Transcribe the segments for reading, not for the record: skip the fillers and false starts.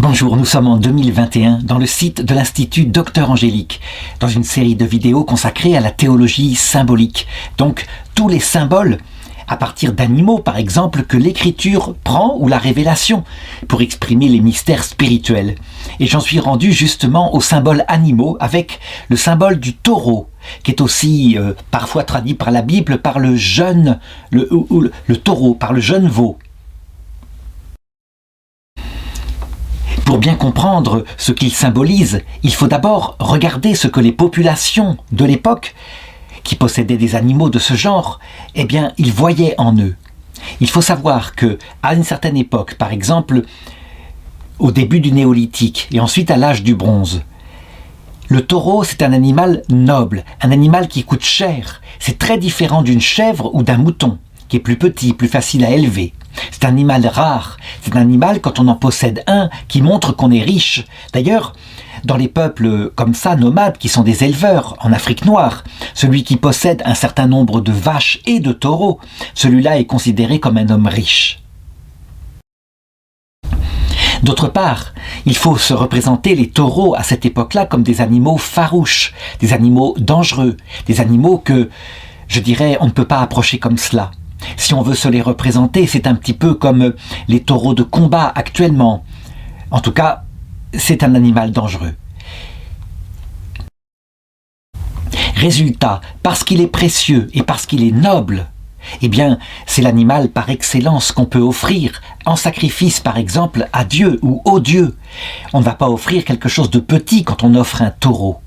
Bonjour, nous sommes en 2021 dans le site de l'Institut Docteur Angélique, dans une série de vidéos consacrée à la théologie symbolique. Donc, tous les symboles, à partir d'animaux par exemple, que l'Écriture prend ou la révélation pour exprimer les mystères spirituels. Et j'en suis rendu justement aux symboles animaux avec le symbole du taureau, qui est aussi parfois traduit par la Bible par le taureau, par le jeune veau. Pour bien comprendre ce qu'il symbolise, il faut d'abord regarder ce que les populations de l'époque, qui possédaient des animaux de ce genre, eh bien, ils voyaient en eux. Il faut savoir que, à une certaine époque, par exemple, au début du néolithique et ensuite à l'âge du bronze, le taureau, c'est un animal noble, un animal qui coûte cher. C'est très différent d'une chèvre ou d'un mouton, qui est plus petit, plus facile à élever. C'est un animal rare, c'est un animal, quand on en possède un, qui montre qu'on est riche. D'ailleurs, dans les peuples comme ça, nomades, qui sont des éleveurs, en Afrique noire, celui qui possède un certain nombre de vaches et de taureaux, celui-là est considéré comme un homme riche. D'autre part, il faut se représenter les taureaux à cette époque-là comme des animaux farouches, des animaux dangereux, des animaux que, je dirais, on ne peut pas approcher comme cela. Si on veut se les représenter, c'est un petit peu comme les taureaux de combat actuellement. En tout cas, c'est un animal dangereux. Résultat, parce qu'il est précieux et parce qu'il est noble, eh bien, c'est l'animal par excellence qu'on peut offrir en sacrifice, par exemple, à Dieu ou au Dieu. On ne va pas offrir quelque chose de petit quand on offre un taureau.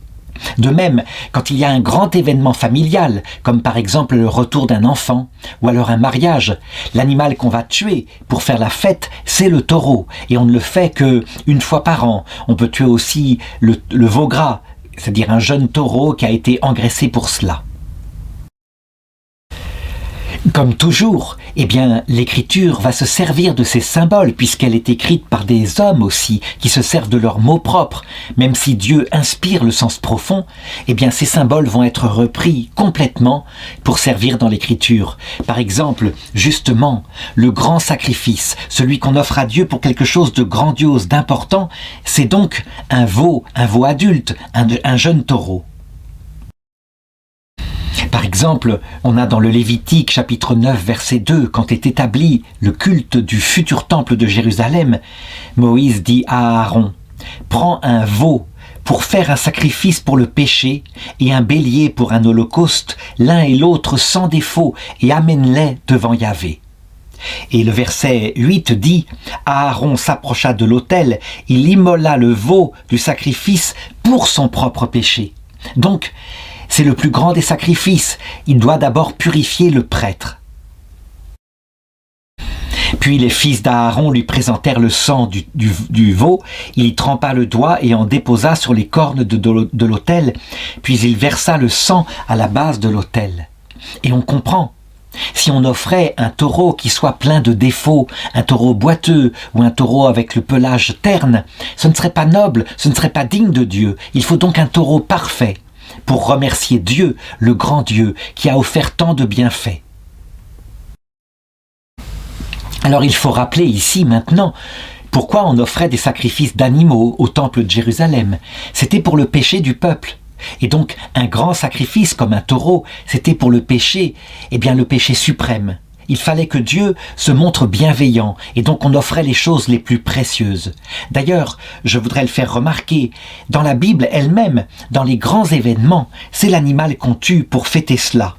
De même, quand il y a un grand événement familial, comme par exemple le retour d'un enfant, ou alors un mariage, l'animal qu'on va tuer pour faire la fête, c'est le taureau, et on ne le fait qu'une fois par an. On peut tuer aussi le veau gras, c'est-à-dire un jeune taureau qui a été engraissé pour cela. Comme toujours, eh bien, l'Écriture va se servir de ces symboles puisqu'elle est écrite par des hommes aussi qui se servent de leurs mots propres. Même si Dieu inspire le sens profond, eh bien, ces symboles vont être repris complètement pour servir dans l'Écriture. Par exemple, justement, le grand sacrifice, celui qu'on offre à Dieu pour quelque chose de grandiose, d'important, c'est donc un veau adulte, un jeune taureau. Par exemple, on a dans le Lévitique chapitre 9 verset 2, quand est établi le culte du futur temple de Jérusalem, Moïse dit à Aaron « Prends un veau pour faire un sacrifice pour le péché et un bélier pour un holocauste, l'un et l'autre sans défaut, et amène-les devant Yahvé. » Et le verset 8 dit « Aaron s'approcha de l'autel, il immola le veau du sacrifice pour son propre péché. » Donc, c'est le plus grand des sacrifices. Il doit d'abord purifier le prêtre. Puis les fils d'Aaron lui présentèrent le sang du veau. Il y trempa le doigt et en déposa sur les cornes de l'autel. Puis il versa le sang à la base de l'autel. Et on comprend. Si on offrait un taureau qui soit plein de défauts, un taureau boiteux ou un taureau avec le pelage terne, ce ne serait pas noble, ce ne serait pas digne de Dieu. Il faut donc un taureau parfait pour remercier Dieu, le grand Dieu, qui a offert tant de bienfaits. Alors il faut rappeler ici maintenant pourquoi on offrait des sacrifices d'animaux au temple de Jérusalem. C'était pour le péché du peuple. Et donc un grand sacrifice comme un taureau, c'était pour le péché, eh bien le péché suprême. Il fallait que Dieu se montre bienveillant et donc on offrait les choses les plus précieuses. D'ailleurs, je voudrais le faire remarquer, dans la Bible elle-même, dans les grands événements, c'est l'animal qu'on tue pour fêter cela.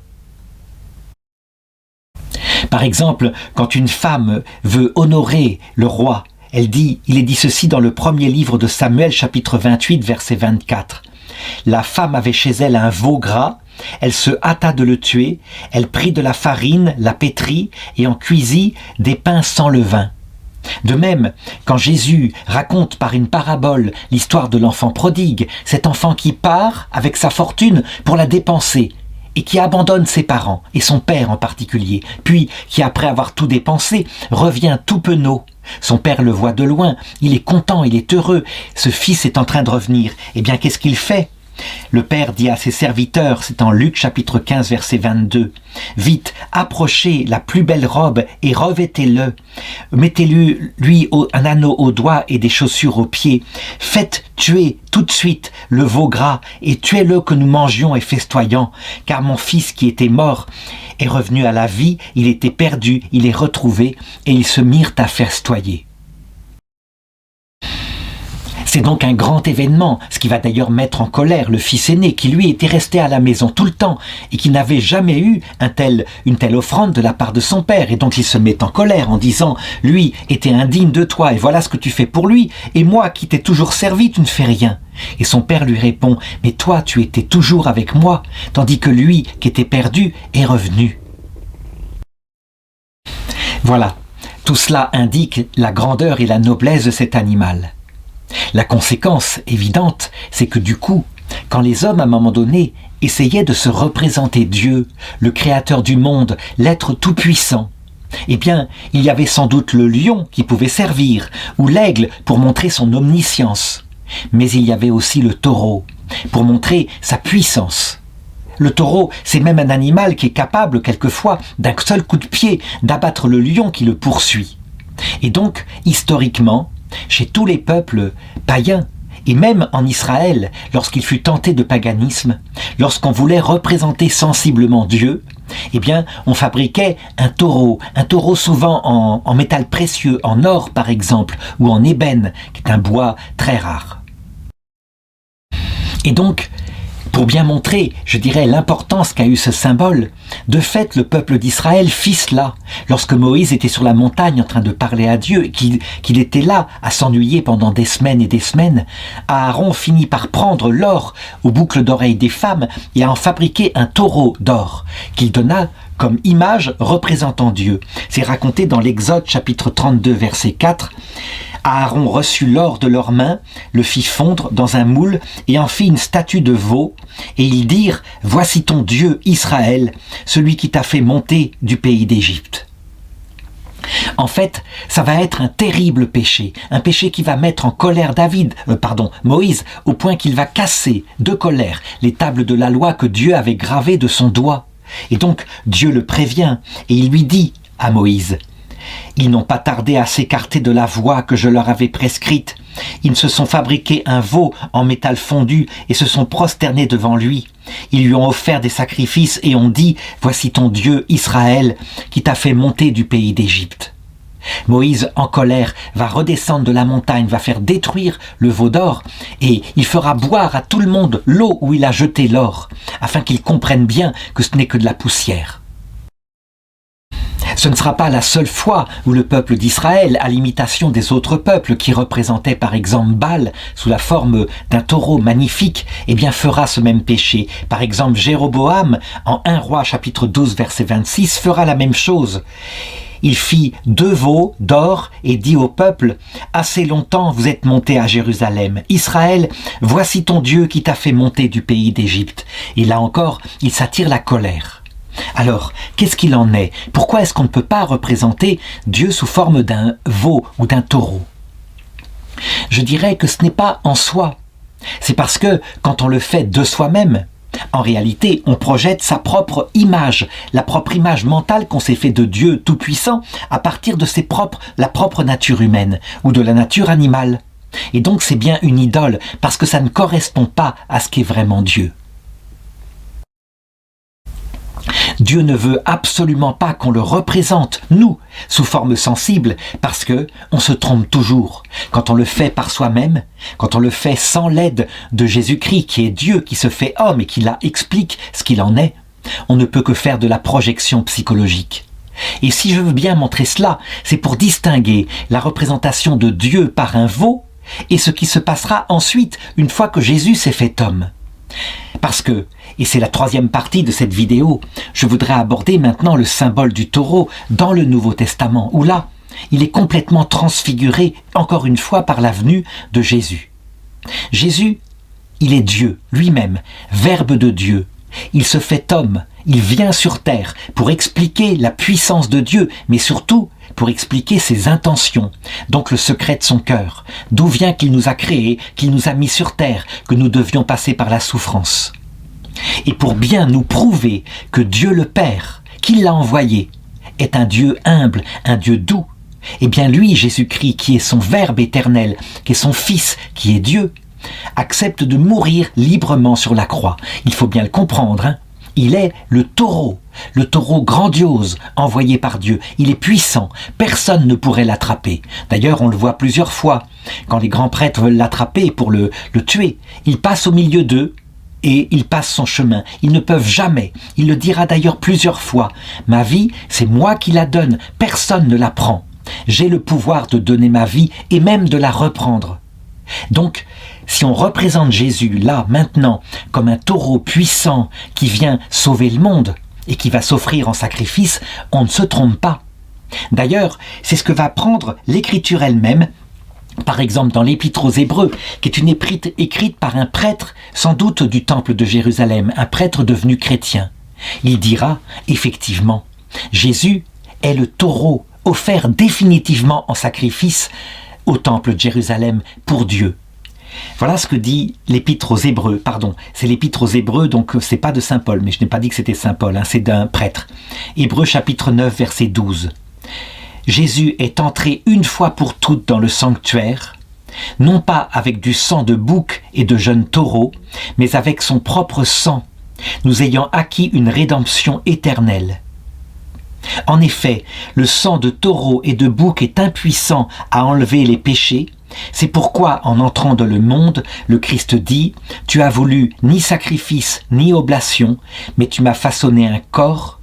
Par exemple, quand une femme veut honorer le roi, il est dit ceci dans le premier livre de Samuel, chapitre 28, verset 24. La femme avait chez elle un veau gras, elle se hâta de le tuer, elle prit de la farine, la pétrit et en cuisit des pains sans levain. De même, quand Jésus raconte par une parabole l'histoire de l'enfant prodigue, cet enfant qui part avec sa fortune pour la dépenser et qui abandonne ses parents, et son père en particulier, puis qui après avoir tout dépensé, revient tout penaud. Son père le voit de loin, il est content, il est heureux, ce fils est en train de revenir. Eh bien, qu'est-ce qu'il fait ? Le Père dit à ses serviteurs, c'est en Luc chapitre 15 verset 22, « Vite, approchez la plus belle robe et revêtez-le. Mettez-lui un anneau au doigt et des chaussures aux pieds. Faites tuer tout de suite le veau gras et tuez-le que nous mangions et festoyons, car mon fils qui était mort est revenu à la vie, il était perdu, il est retrouvé, et ils se mirent à festoyer. » C'est donc un grand événement, ce qui va d'ailleurs mettre en colère le fils aîné qui lui était resté à la maison tout le temps et qui n'avait jamais eu une telle offrande de la part de son père. Et donc il se met en colère en disant « Lui était indigne de toi et voilà ce que tu fais pour lui, et moi qui t'ai toujours servi, tu ne fais rien. » Et son père lui répond « Mais toi tu étais toujours avec moi, tandis que lui qui était perdu est revenu. » Voilà, tout cela indique la grandeur et la noblesse de cet animal. La conséquence évidente, c'est que du coup, quand les hommes à un moment donné essayaient de se représenter Dieu, le créateur du monde, l'être tout-puissant, eh bien, il y avait sans doute le lion qui pouvait servir, ou l'aigle pour montrer son omniscience. Mais il y avait aussi le taureau, pour montrer sa puissance. Le taureau, c'est même un animal qui est capable, quelquefois, d'un seul coup de pied, d'abattre le lion qui le poursuit. Et donc, historiquement, chez tous les peuples païens, et même en Israël, lorsqu'il fut tenté de paganisme, lorsqu'on voulait représenter sensiblement Dieu, eh bien, on fabriquait un taureau souvent en métal précieux, en or par exemple, ou en ébène, qui est un bois très rare. Et donc, pour bien montrer, je dirais, l'importance qu'a eu ce symbole, de fait, le peuple d'Israël fit cela. Lorsque Moïse était sur la montagne en train de parler à Dieu, et qu'il était là à s'ennuyer pendant des semaines et des semaines, Aaron finit par prendre l'or aux boucles d'oreilles des femmes et à en fabriquer un taureau d'or, qu'il donna comme image représentant Dieu. C'est raconté dans l'Exode chapitre 32 verset 4. Aaron reçut l'or de leurs mains, le fit fondre dans un moule et en fit une statue de veau. Et ils dirent « Voici ton Dieu Israël, celui qui t'a fait monter du pays d'Égypte. » En fait, ça va être un terrible péché, un péché qui va mettre en colère Moïse, au point qu'il va casser de colère les tables de la loi que Dieu avait gravées de son doigt. Et donc Dieu le prévient et il lui dit à Moïse: ils n'ont pas tardé à s'écarter de la voie que je leur avais prescrite. Ils se sont fabriqués un veau en métal fondu et se sont prosternés devant lui. Ils lui ont offert des sacrifices et ont dit « Voici ton Dieu Israël qui t'a fait monter du pays d'Égypte. » Moïse, en colère, va redescendre de la montagne, va faire détruire le veau d'or et il fera boire à tout le monde l'eau où il a jeté l'or, afin qu'ils comprennent bien que ce n'est que de la poussière. Ce ne sera pas la seule fois où le peuple d'Israël, à l'imitation des autres peuples qui représentaient par exemple Baal sous la forme d'un taureau magnifique, eh bien fera ce même péché. Par exemple, Jéroboam, en 1 Roi chapitre 12 verset 26, fera la même chose. Il fit 2 veaux d'or et dit au peuple « Assez longtemps vous êtes montés à Jérusalem. Israël, voici ton Dieu qui t'a fait monter du pays d'Égypte. » Et là encore, il s'attire la colère. Alors, qu'est-ce qu'il en est? Pourquoi est-ce qu'on ne peut pas représenter Dieu sous forme d'un veau ou d'un taureau? Je dirais que ce n'est pas en soi. C'est parce que quand on le fait de soi-même, en réalité, on projette sa propre image, la propre image mentale qu'on s'est fait de Dieu tout-puissant à partir de la propre nature humaine ou de la nature animale. Et donc c'est bien une idole parce que ça ne correspond pas à ce qu'est vraiment Dieu. Dieu ne veut absolument pas qu'on le représente, nous, sous forme sensible, parce que on se trompe toujours. Quand on le fait par soi-même, quand on le fait sans l'aide de Jésus-Christ, qui est Dieu, qui se fait homme et qui explique ce qu'il en est, on ne peut que faire de la projection psychologique. Et si je veux bien montrer cela, c'est pour distinguer la représentation de Dieu par un veau et ce qui se passera ensuite, une fois que Jésus s'est fait homme. Parce que, et c'est la 3e partie de cette vidéo, je voudrais aborder maintenant le symbole du taureau dans le Nouveau Testament, où là, il est complètement transfiguré, encore une fois, par la venue de Jésus. Jésus, il est Dieu lui-même, Verbe de Dieu. Il se fait homme, il vient sur terre pour expliquer la puissance de Dieu, mais surtout pour expliquer ses intentions, donc le secret de son cœur, d'où vient qu'il nous a créés, qu'il nous a mis sur terre, que nous devions passer par la souffrance. Et pour bien nous prouver que Dieu le Père, qui l'a envoyé, est un Dieu humble, un Dieu doux, eh bien lui, Jésus-Christ, qui est son Verbe éternel, qui est son Fils, qui est Dieu, accepte de mourir librement sur la croix. Il faut bien le comprendre, hein. Il est le taureau grandiose envoyé par Dieu. Il est puissant, personne ne pourrait l'attraper. D'ailleurs, on le voit plusieurs fois. Quand les grands prêtres veulent l'attraper pour le tuer, il passe au milieu d'eux et il passe son chemin. Ils ne peuvent jamais. Il le dira d'ailleurs plusieurs fois. Ma vie, c'est moi qui la donne, personne ne la prend. J'ai le pouvoir de donner ma vie et même de la reprendre. Donc, si on représente Jésus là, maintenant, comme un taureau puissant qui vient sauver le monde et qui va s'offrir en sacrifice, on ne se trompe pas. D'ailleurs, c'est ce que va prendre l'Écriture elle-même, par exemple dans l'Épître aux Hébreux, qui est une épître écrite par un prêtre, sans doute du temple de Jérusalem, un prêtre devenu chrétien. Il dira, effectivement, Jésus est le taureau offert définitivement en sacrifice au temple de Jérusalem pour Dieu. Voilà ce que dit l'Épître aux Hébreux, pardon, c'est l'Épître aux Hébreux, donc c'est pas de Saint Paul, mais je n'ai pas dit que c'était Saint Paul, hein, c'est d'un prêtre. Hébreux chapitre 9, verset 12. Jésus est entré une fois pour toutes dans le sanctuaire, non pas avec du sang de bouc et de jeunes taureaux, mais avec son propre sang, nous ayant acquis une rédemption éternelle. En effet, le sang de taureau et de bouc est impuissant à enlever les péchés. C'est pourquoi, en entrant dans le monde, le Christ dit « Tu as voulu ni sacrifice ni oblation, mais tu m'as façonné un corps,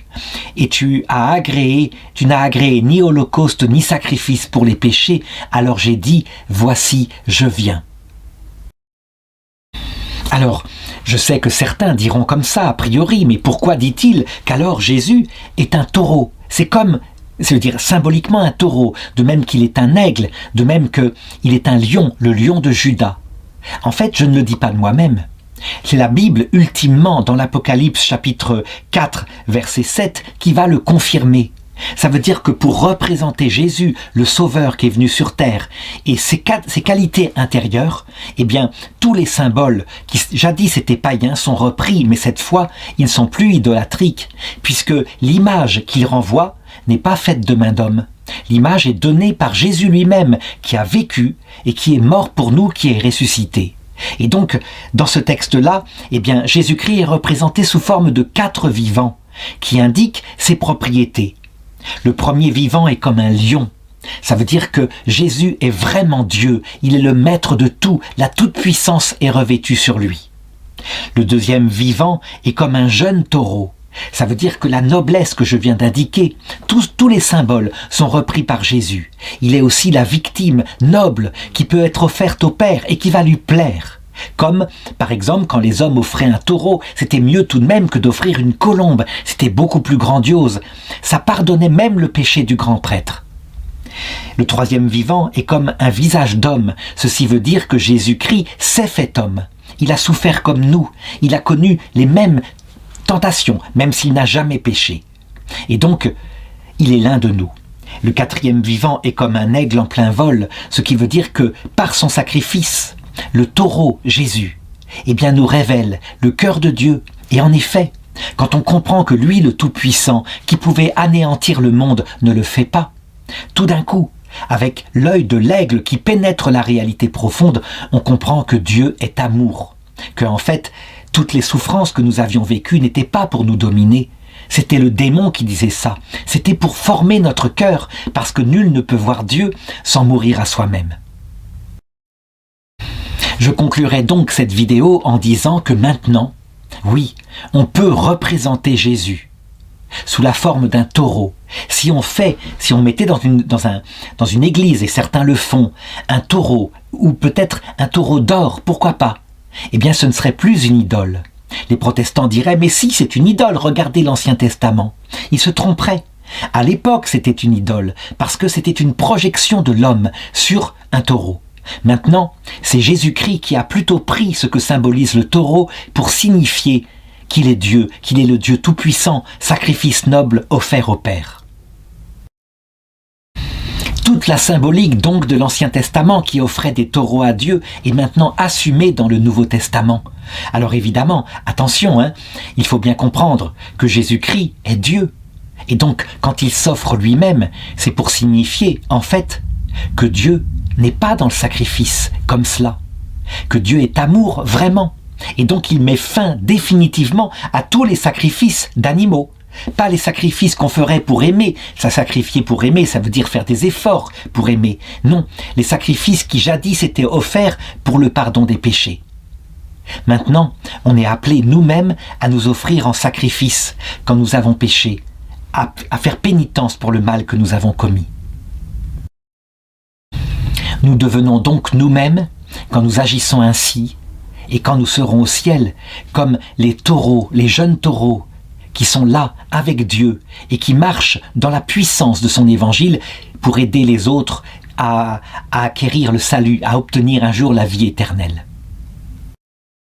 et tu n'as agréé ni holocauste ni sacrifice pour les péchés, alors j'ai dit « Voici, je viens ». Alors, je sais que certains diront comme ça, a priori, mais pourquoi dit-il qu'alors Jésus est un taureau? C'est comme, c'est-à-dire symboliquement un taureau, de même qu'il est un aigle, de même qu'il est un lion, le lion de Juda. En fait, je ne le dis pas de moi-même. C'est la Bible, ultimement, dans l'Apocalypse chapitre 4, verset 7, qui va le confirmer. Ça veut dire que pour représenter Jésus, le Sauveur qui est venu sur terre, et ses qualités intérieures, eh bien, tous les symboles qui jadis étaient païens sont repris, mais cette fois, ils ne sont plus idolâtriques, puisque l'image qu'il renvoie n'est pas faite de main d'homme. L'image est donnée par Jésus lui-même, qui a vécu et qui est mort pour nous, qui est ressuscité. Et donc, dans ce texte-là, eh bien, Jésus-Christ est représenté sous forme de 4 vivants, qui indiquent ses propriétés. Le premier vivant est comme un lion. Ça veut dire que Jésus est vraiment Dieu. Il est le maître de tout. La toute-puissance est revêtue sur lui. Le deuxième vivant est comme un jeune taureau. Ça veut dire que la noblesse que je viens d'indiquer, tous les symboles sont repris par Jésus. Il est aussi la victime noble qui peut être offerte au Père et qui va lui plaire. Comme, par exemple, quand les hommes offraient un taureau, c'était mieux tout de même que d'offrir une colombe. C'était beaucoup plus grandiose. Ça pardonnait même le péché du grand prêtre. Le troisième vivant est comme un visage d'homme. Ceci veut dire que Jésus-Christ s'est fait homme. Il a souffert comme nous. Il a connu les mêmes tentations, même s'il n'a jamais péché. Et donc, il est l'un de nous. Le quatrième vivant est comme un aigle en plein vol, ce qui veut dire que, par son sacrifice, le taureau, Jésus, eh bien, nous révèle le cœur de Dieu. Et en effet, quand on comprend que lui, le Tout-Puissant, qui pouvait anéantir le monde, ne le fait pas, tout d'un coup, avec l'œil de l'aigle qui pénètre la réalité profonde, on comprend que Dieu est amour. Que, en fait, toutes les souffrances que nous avions vécues n'étaient pas pour nous dominer. C'était le démon qui disait ça. C'était pour former notre cœur, parce que nul ne peut voir Dieu sans mourir à soi-même. Je conclurai donc cette vidéo en disant que maintenant, oui, on peut représenter Jésus sous la forme d'un taureau. Si on mettait dans une église, et certains le font, un taureau, ou peut-être un taureau d'or, pourquoi pas? Eh bien, ce ne serait plus une idole. Les protestants diraient, mais si, c'est une idole, regardez l'Ancien Testament. Ils se tromperaient. À l'époque, c'était une idole, parce que c'était une projection de l'homme sur un taureau. Maintenant, c'est Jésus-Christ qui a plutôt pris ce que symbolise le taureau pour signifier qu'il est Dieu, qu'il est le Dieu tout-puissant, sacrifice noble offert au Père. Toute la symbolique donc de l'Ancien Testament qui offrait des taureaux à Dieu est maintenant assumée dans le Nouveau Testament. Alors évidemment, attention, il faut bien comprendre que Jésus-Christ est Dieu. Et donc, quand il s'offre lui-même, c'est pour signifier, en fait, que Dieu n'est pas dans le sacrifice comme cela, que Dieu est amour vraiment. Et donc il met fin définitivement à tous les sacrifices d'animaux. Pas les sacrifices qu'on ferait pour aimer. Ça, sacrifier pour aimer, ça veut dire faire des efforts pour aimer. Non, les sacrifices qui jadis étaient offerts pour le pardon des péchés. Maintenant, on est appelés nous-mêmes à nous offrir en sacrifice quand nous avons péché, à faire pénitence pour le mal que nous avons commis. Nous devenons donc nous-mêmes, quand nous agissons ainsi, et quand nous serons au ciel, comme les taureaux, les jeunes taureaux, qui sont là avec Dieu et qui marchent dans la puissance de son évangile pour aider les autres à acquérir le salut, à obtenir un jour la vie éternelle.